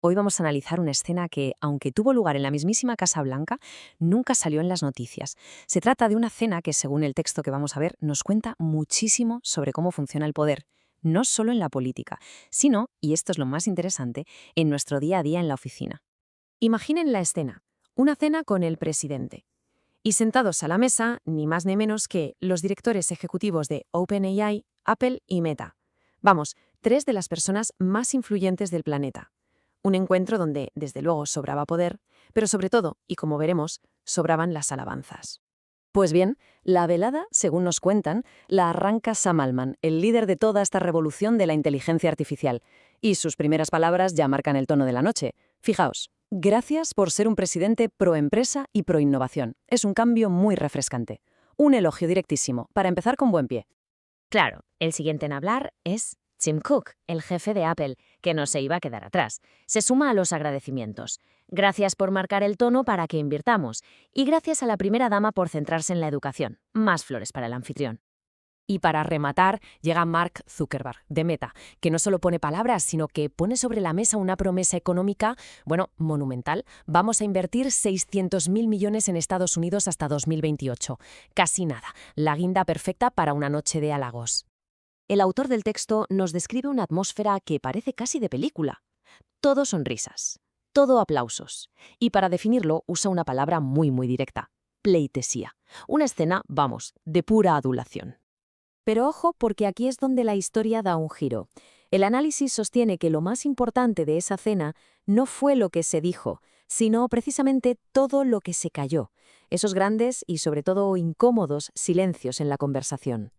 Hoy vamos a analizar una escena que, aunque tuvo lugar en la mismísima Casa Blanca, nunca salió en las noticias. Se trata de una cena que, según el texto que vamos a ver, nos cuenta muchísimo sobre cómo funciona el poder, no solo en la política, sino, y esto es lo más interesante, en nuestro día a día en la oficina. Imaginen la escena, una cena con el presidente. Y sentados a la mesa, ni más ni menos que los directores ejecutivos de OpenAI, Apple y Meta. Vamos, tres de las personas más influyentes del planeta. Un encuentro donde, desde luego, sobraba poder, pero sobre todo, y como veremos, sobraban las alabanzas. Pues bien, la velada, según nos cuentan, la arranca Sam Altman, el líder de toda esta revolución de la inteligencia artificial. Y sus primeras palabras ya marcan el tono de la noche. Fijaos, gracias por ser un presidente pro empresa y pro innovación. Es un cambio muy refrescante. Un elogio directísimo, para empezar con buen pie. Claro, el siguiente en hablar es Tim Cook, el jefe de Apple, que no se iba a quedar atrás. Se suma a los agradecimientos. Gracias por marcar el tono para que invirtamos. Y gracias a la primera dama por centrarse en la educación. Más flores para el anfitrión. Y para rematar, llega Mark Zuckerberg, de Meta, que no solo pone palabras, sino que pone sobre la mesa una promesa económica, bueno, monumental. Vamos a invertir 600.000 millones en Estados Unidos hasta 2028. Casi nada. La guinda perfecta para una noche de halagos. El autor del texto nos describe una atmósfera que parece casi de película. Todo sonrisas, todo aplausos. Y para definirlo usa una palabra muy directa: pleitesía. Una escena, vamos, de pura adulación. Pero ojo, porque aquí es donde la historia da un giro. El análisis sostiene que lo más importante de esa cena no fue lo que se dijo, sino precisamente todo lo que se calló, esos grandes y sobre todo incómodos silencios en la conversación.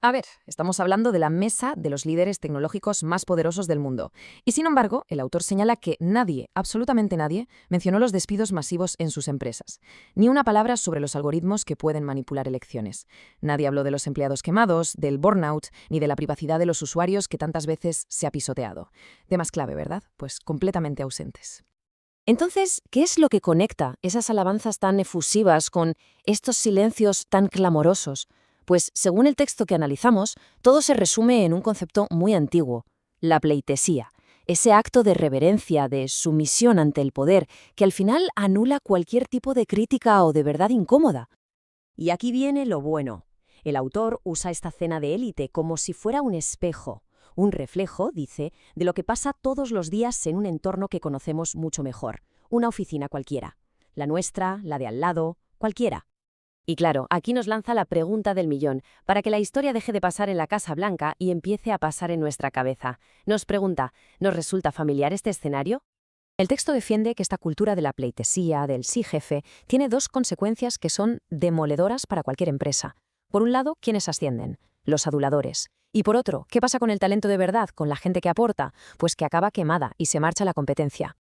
A ver, estamos hablando de la mesa de los líderes tecnológicos más poderosos del mundo. Y sin embargo, el autor señala que nadie, absolutamente nadie, mencionó los despidos masivos en sus empresas. Ni una palabra sobre los algoritmos que pueden manipular elecciones. Nadie habló de los empleados quemados, del burnout, ni de la privacidad de los usuarios que tantas veces se ha pisoteado. Temas clave, ¿verdad? Pues completamente ausentes. Entonces, ¿qué es lo que conecta esas alabanzas tan efusivas con estos silencios tan clamorosos? Pues, según el texto que analizamos, todo se resume en un concepto muy antiguo: la pleitesía, ese acto de reverencia, de sumisión ante el poder, que al final anula cualquier tipo de crítica o de verdad incómoda. Y aquí viene lo bueno. El autor usa esta cena de élite como si fuera un espejo, un reflejo, dice, de lo que pasa todos los días en un entorno que conocemos mucho mejor, una oficina cualquiera. La nuestra, la de al lado, cualquiera. Y claro, aquí nos lanza la pregunta del millón, para que la historia deje de pasar en la Casa Blanca y empiece a pasar en nuestra cabeza. Nos pregunta, ¿nos resulta familiar este escenario? El texto defiende que esta cultura de la pleitesía, del sí jefe, tiene dos consecuencias que son demoledoras para cualquier empresa. Por un lado, ¿quiénes ascienden? Los aduladores. Y por otro, ¿qué pasa con el talento de verdad, con la gente que aporta? Pues que acaba quemada y se marcha la competencia.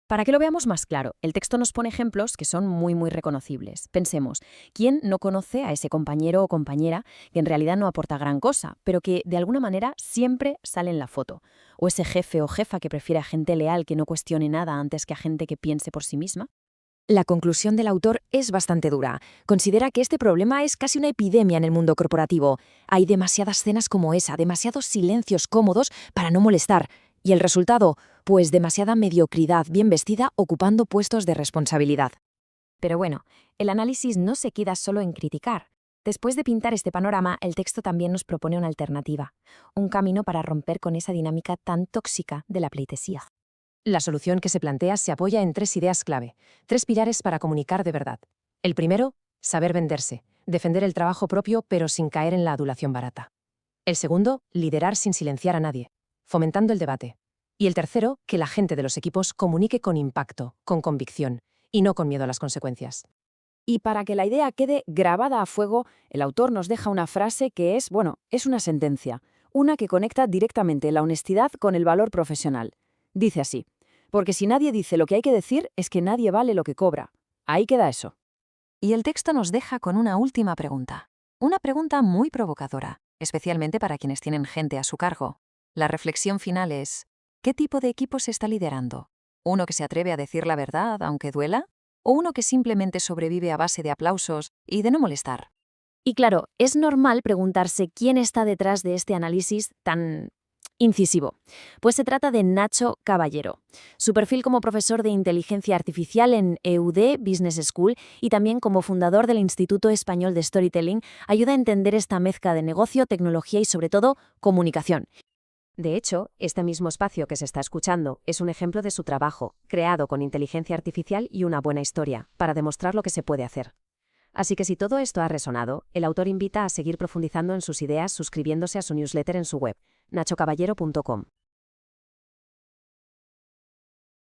Para que lo veamos más claro, el texto nos pone ejemplos que son muy reconocibles. Pensemos, ¿quién no conoce a ese compañero o compañera que en realidad no aporta gran cosa, pero que de alguna manera siempre sale en la foto? ¿O ese jefe o jefa que prefiere a gente leal que no cuestione nada antes que a gente que piense por sí misma? La conclusión del autor es bastante dura. Considera que este problema es casi una epidemia en el mundo corporativo. Hay demasiadas cenas como esa, demasiados silencios cómodos para no molestar. ¿Y el resultado? Pues demasiada mediocridad bien vestida ocupando puestos de responsabilidad. Pero bueno, el análisis no se queda solo en criticar. Después de pintar este panorama, el texto también nos propone una alternativa, un camino para romper con esa dinámica tan tóxica de la pleitesía. La solución que se plantea se apoya en tres ideas clave, tres pilares para comunicar de verdad. El primero, saber venderse, defender el trabajo propio pero sin caer en la adulación barata. El segundo, liderar sin silenciar a nadie, fomentando el debate. Y el tercero, que la gente de los equipos comunique con impacto, con convicción, y no con miedo a las consecuencias. Y para que la idea quede grabada a fuego, el autor nos deja una frase que es, es una sentencia, una que conecta directamente la honestidad con el valor profesional. Dice así: porque si nadie dice lo que hay que decir, es que nadie vale lo que cobra. Ahí queda eso. Y el texto nos deja con una última pregunta. Una pregunta muy provocadora, especialmente para quienes tienen gente a su cargo. La reflexión final es: ¿qué tipo de equipo se está liderando? ¿Uno que se atreve a decir la verdad, aunque duela? ¿O uno que simplemente sobrevive a base de aplausos y de no molestar? Y claro, es normal preguntarse quién está detrás de este análisis tan incisivo. Pues se trata de Nacho Caballero. Su perfil como profesor de inteligencia artificial en EUD Business School y también como fundador del Instituto Español de Storytelling ayuda a entender esta mezcla de negocio, tecnología y sobre todo comunicación. De hecho, este mismo espacio que se está escuchando es un ejemplo de su trabajo, creado con inteligencia artificial y una buena historia, para demostrar lo que se puede hacer. Así que si todo esto ha resonado, el autor invita a seguir profundizando en sus ideas suscribiéndose a su newsletter en su web, nachocaballero.com.